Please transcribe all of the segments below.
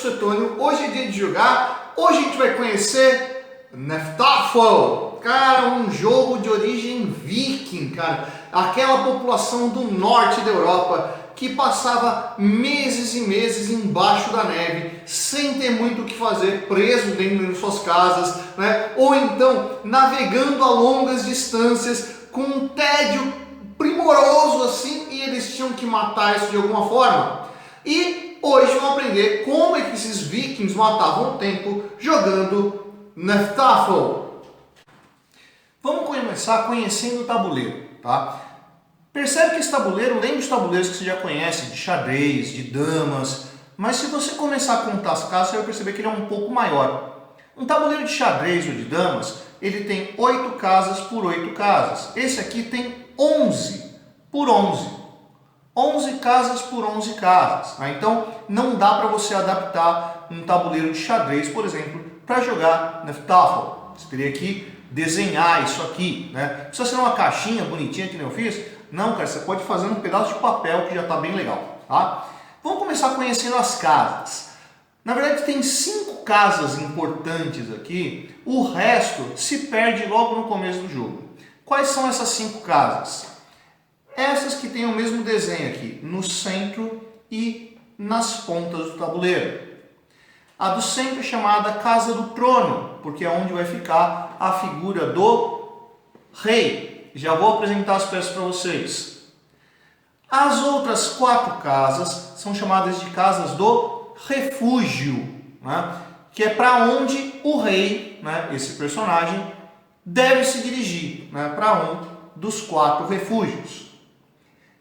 professor Tônio. Hoje é dia de jogar. Hoje a gente vai conhecer Hnefatafl. Cara, um jogo de origem viking, cara. Aquela população do norte da Europa que passava meses e meses embaixo da neve, sem ter muito o que fazer, preso dentro de suas casas, né? Ou então navegando a longas distâncias com um tédio primoroso assim, e eles tinham que matar isso de alguma forma. E hoje vamos aprender como é que esses vikings matavam o tempo jogando Hnefatafl. Vamos começar conhecendo o tabuleiro, tá? Percebe que esse tabuleiro lembra os tabuleiros que você já conhece, de xadrez, de damas, mas se você começar a contar as casas, você vai perceber que ele é um pouco maior. Um tabuleiro de xadrez ou de damas, ele tem 8 casas por 8 casas. Esse aqui tem 11 por 11. 11 casas por 11 casas. Tá? Então, não dá para você adaptar um tabuleiro de xadrez, por exemplo, para jogar Hnefatafl. Você teria que desenhar isso aqui, né? Precisa ser uma caixinha bonitinha que nem eu fiz. Não, cara, você pode fazer um pedaço de papel que já está bem legal, tá? Vamos começar conhecendo as casas. Na verdade, tem 5 casas importantes aqui, o resto se perde logo no começo do jogo. Quais são essas 5 casas? Essas que têm o mesmo desenho aqui, no centro e nas pontas do tabuleiro. A do centro é chamada Casa do Trono, porque é onde vai ficar a figura do rei. Já vou apresentar as peças para vocês. As outras 4 casas são chamadas de casas do refúgio, né? Que é para onde o rei, né, esse personagem, deve se dirigir, né, para um dos 4 refúgios.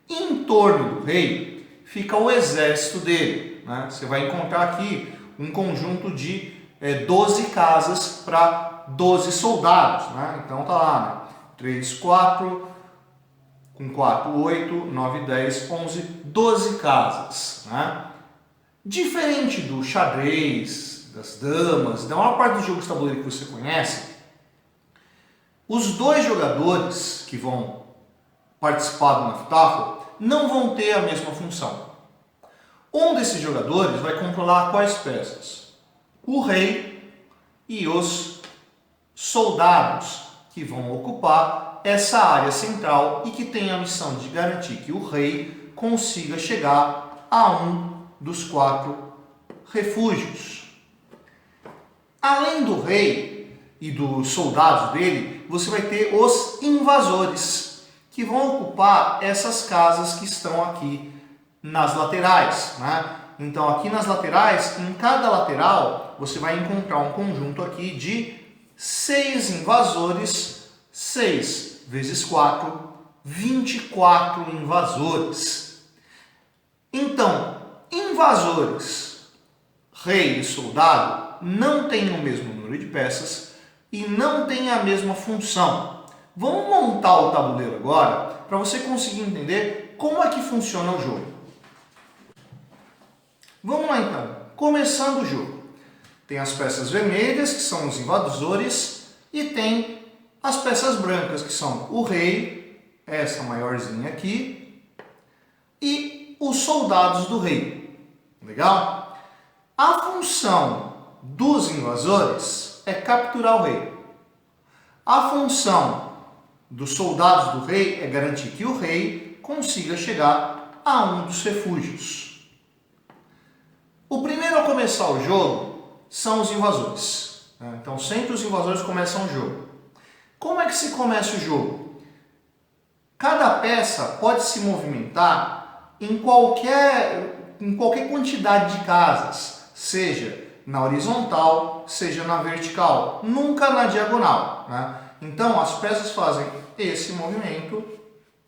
Em torno do rei fica o exército dele, né? Você vai encontrar aqui um conjunto de 12 casas para 12 soldados, né? Então tá lá, né? 3, 4, com 4, 8, 9, 10, 11, 12 casas, né? Diferente do xadrez, das damas, da maior parte dos jogos de tabuleiro que você conhece, os 2 jogadores que vão participar do Hnefatafl não vão ter a mesma função. Um desses jogadores vai controlar quais peças? O rei e os soldados, que vão ocupar essa área central e que tem a missão de garantir que o rei consiga chegar a um dos 4 refúgios. Além do rei e dos soldados dele, você vai ter os invasores, que vão ocupar essas casas que estão aqui nas laterais, né? Então aqui nas laterais, em cada lateral, você vai encontrar um conjunto aqui de 6 invasores, 6 vezes 4, 24 invasores. Então, invasores, rei e soldado não têm o mesmo número de peças e não têm a mesma função. Vamos montar o tabuleiro agora para você conseguir entender como é que funciona o jogo. Vamos lá então, começando o jogo. Tem as peças vermelhas, que são os invasores, e tem as peças brancas, que são o rei, essa maiorzinha aqui, e os soldados do rei. Legal? A função dos invasores é capturar o rei. A função dos soldados do rei é garantir que o rei consiga chegar a um dos refúgios. O primeiro a começar o jogo são os invasores. Então sempre os invasores começam o jogo. Como é que se começa o jogo? Cada peça pode se movimentar em qualquer quantidade de casas, seja na horizontal, seja na vertical, nunca na diagonal, né? Então as peças fazem esse movimento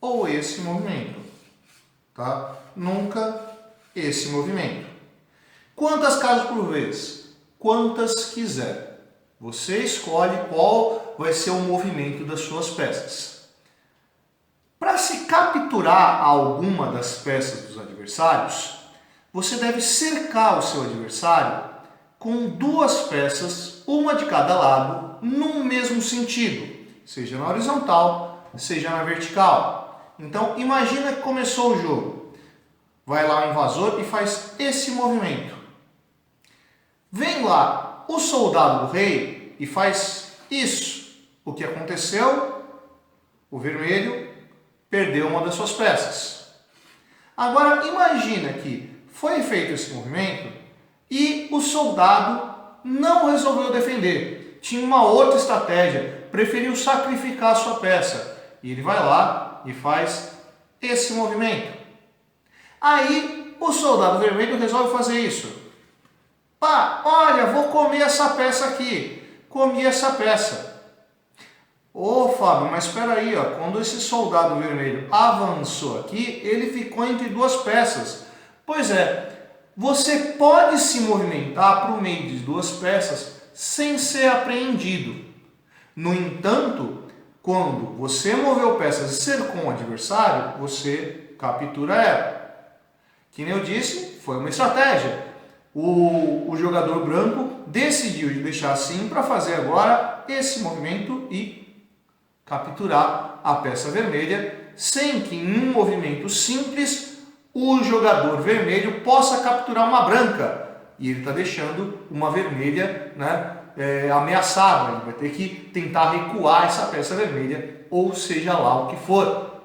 ou esse movimento, tá? Nunca esse movimento. Quantas casas por vez? Quantas quiser. Você escolhe qual vai ser o movimento das suas peças. Para se capturar alguma das peças dos adversários, você deve cercar o seu adversário com 2 peças, uma de cada lado, num mesmo sentido, seja na horizontal, seja na vertical. Então, imagina que começou o jogo. Vai lá o invasor e faz esse movimento. Vem lá o soldado do rei e faz isso. O que aconteceu? O vermelho perdeu uma das suas peças. Agora imagina que foi feito esse movimento e o soldado não resolveu defender. Tinha uma outra estratégia, preferiu sacrificar a sua peça. E ele vai lá e faz esse movimento. Aí o soldado vermelho resolve fazer isso. Pá, olha, vou comer essa peça aqui. Comi essa peça. Ô Fábio, mas espera aí, ó, quando esse soldado vermelho avançou aqui, ele ficou entre duas peças. Pois é, você pode se movimentar para o meio de duas peças sem ser apreendido. No entanto, quando você moveu peças e cercou um adversário, você captura ela. Que nem eu disse, foi uma estratégia. O jogador branco decidiu deixar assim para fazer agora esse movimento e capturar a peça vermelha, sem que em um movimento simples o jogador vermelho possa capturar uma branca. E ele está deixando uma vermelha, né, ameaçada. Ele vai ter que tentar recuar essa peça vermelha, ou seja lá o que for.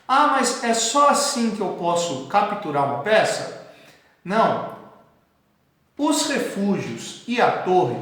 Ah, mas é só assim que eu posso capturar uma peça? Não. Os refúgios e a torre,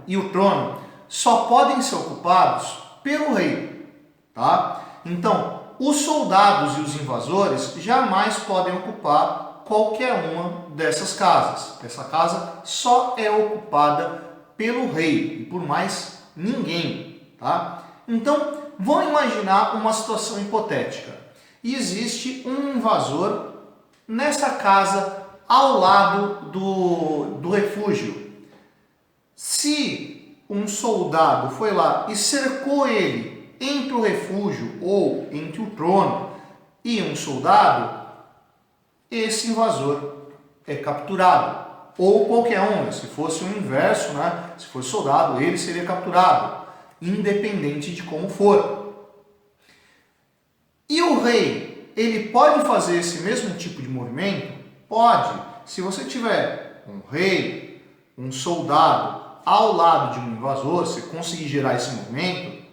e o trono só podem ser ocupados pelo rei, tá? Então, os soldados e os invasores jamais podem ocupar qualquer uma dessas casas. Essa casa só é ocupada pelo rei e por mais ninguém, tá? Então, vamos imaginar uma situação hipotética. Existe um invasor nessa casa ao lado do refúgio. Se um soldado foi lá e cercou ele entre o refúgio ou entre o trono e um soldado, esse invasor é capturado. Ou qualquer um, se fosse o inverso, né? Se fosse soldado, ele seria capturado, independente de como for. E o rei, ele pode fazer esse mesmo tipo de movimento? Pode. Se você tiver um rei, um soldado ao lado de um invasor, se conseguir gerar esse movimento,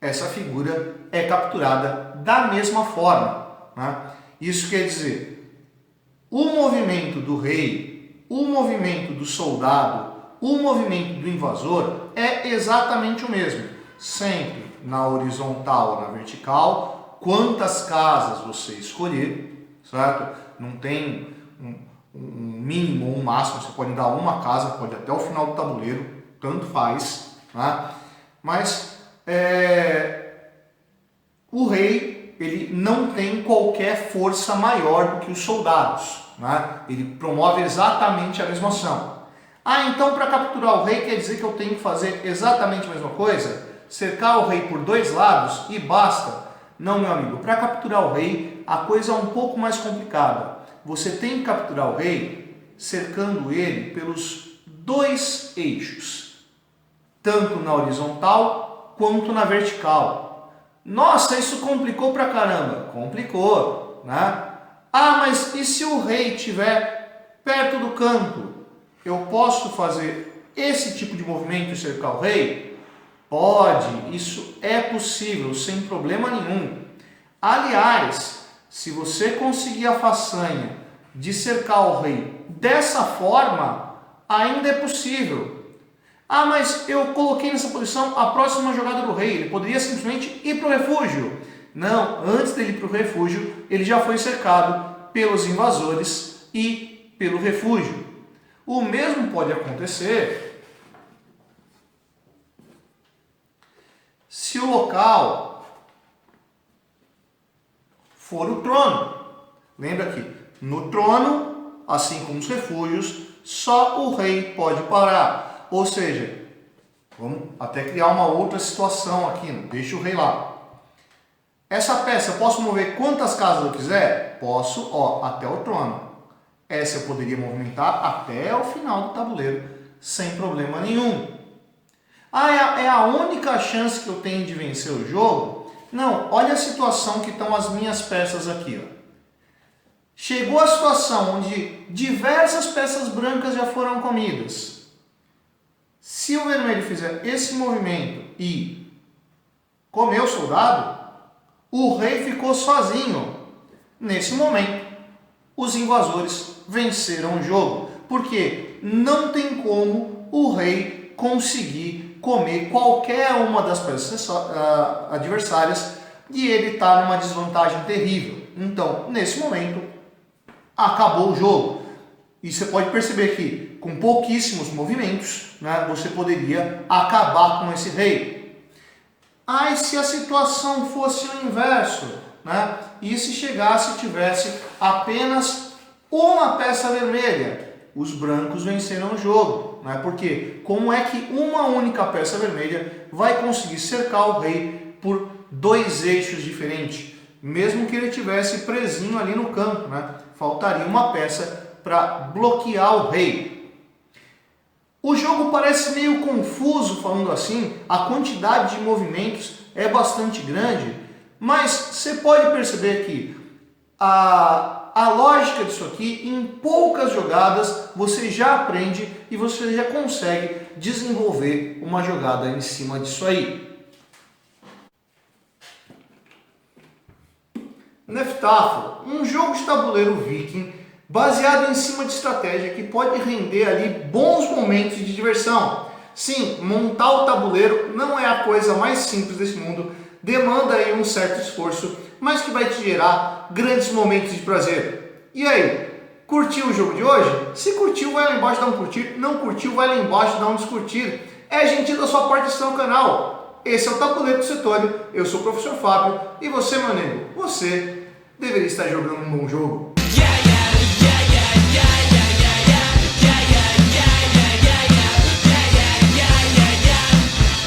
essa figura é capturada da mesma forma, né? Isso quer dizer, o movimento do rei, o movimento do soldado, o movimento do invasor é exatamente o mesmo. Sempre na horizontal ou na vertical, quantas casas você escolher, certo? Não tem um mínimo ou um máximo, você pode dar uma casa, pode até o final do tabuleiro, tanto faz, né? Mas o rei, ele não tem qualquer força maior do que os soldados, né? Ele promove exatamente a mesma ação. Ah, então para capturar o rei quer dizer que eu tenho que fazer exatamente a mesma coisa? Cercar o rei por dois lados e basta? Não, meu amigo, para capturar o rei a coisa é um pouco mais complicada. Você tem que capturar o rei cercando ele pelos dois eixos, tanto na horizontal quanto na vertical. Nossa, isso complicou pra caramba. Complicou, né? Ah, mas e se o rei estiver perto do canto? Eu posso fazer esse tipo de movimento e cercar o rei? Pode, isso é possível, sem problema nenhum. Aliás, se você conseguir a façanha de cercar o rei dessa forma, ainda é possível. Ah, mas eu coloquei nessa posição a próxima jogada do rei, ele poderia simplesmente ir para o refúgio. Não, antes dele ir para o refúgio, ele já foi cercado pelos invasores e pelo refúgio. O mesmo pode acontecer se o local for o trono. Lembra que no trono, assim como os refúgios, só o rei pode parar. Ou seja, vamos até criar uma outra situação aqui, deixa o rei lá. Essa peça eu posso mover quantas casas eu quiser? Posso, ó, até o trono. Essa eu poderia movimentar até o final do tabuleiro, sem problema nenhum. Ah, é a única chance que eu tenho de vencer o jogo? Não, olha a situação que estão as minhas peças aqui, ó. chegou a situação onde diversas peças brancas já foram comidas. Se o vermelho fizer esse movimento e comer o soldado, o rei ficou sozinho. Nesse momento, os invasores venceram o jogo, porque não tem como o rei conseguir comer qualquer uma das peças adversárias e ele está numa desvantagem terrível. Então, nesse momento, acabou o jogo. E você pode perceber que, com pouquíssimos movimentos, né, você poderia acabar com esse rei. Ah, e se a situação fosse o inverso? Né? E se chegasse e tivesse apenas uma peça vermelha? Os brancos venceram o jogo. Né? Porque como é que uma única peça vermelha vai conseguir cercar o rei por dois eixos diferentes? Mesmo que ele tivesse presinho ali no campo, né? Faltaria uma peça para bloquear o rei. O jogo parece meio confuso falando assim, a quantidade de movimentos é bastante grande, mas você pode perceber que a lógica disso aqui, em poucas jogadas, você já aprende e você já consegue desenvolver uma jogada em cima disso aí. Hnefatafl, um jogo de tabuleiro viking baseado em cima de estratégia que pode render ali bons momentos de diversão. Sim, montar o tabuleiro não é a coisa mais simples desse mundo, demanda aí um certo esforço, mas que vai te gerar grandes momentos de prazer. E aí, curtiu o jogo de hoje? Se curtiu, vai lá embaixo dar um curtir, não curtiu, vai lá embaixo dar um descurtir. É gentil da sua parte estar no canal. Esse é o Tabuleiro do Setório, eu sou o professor Fábio, e você, meu amigo, você deveria estar jogando um bom jogo.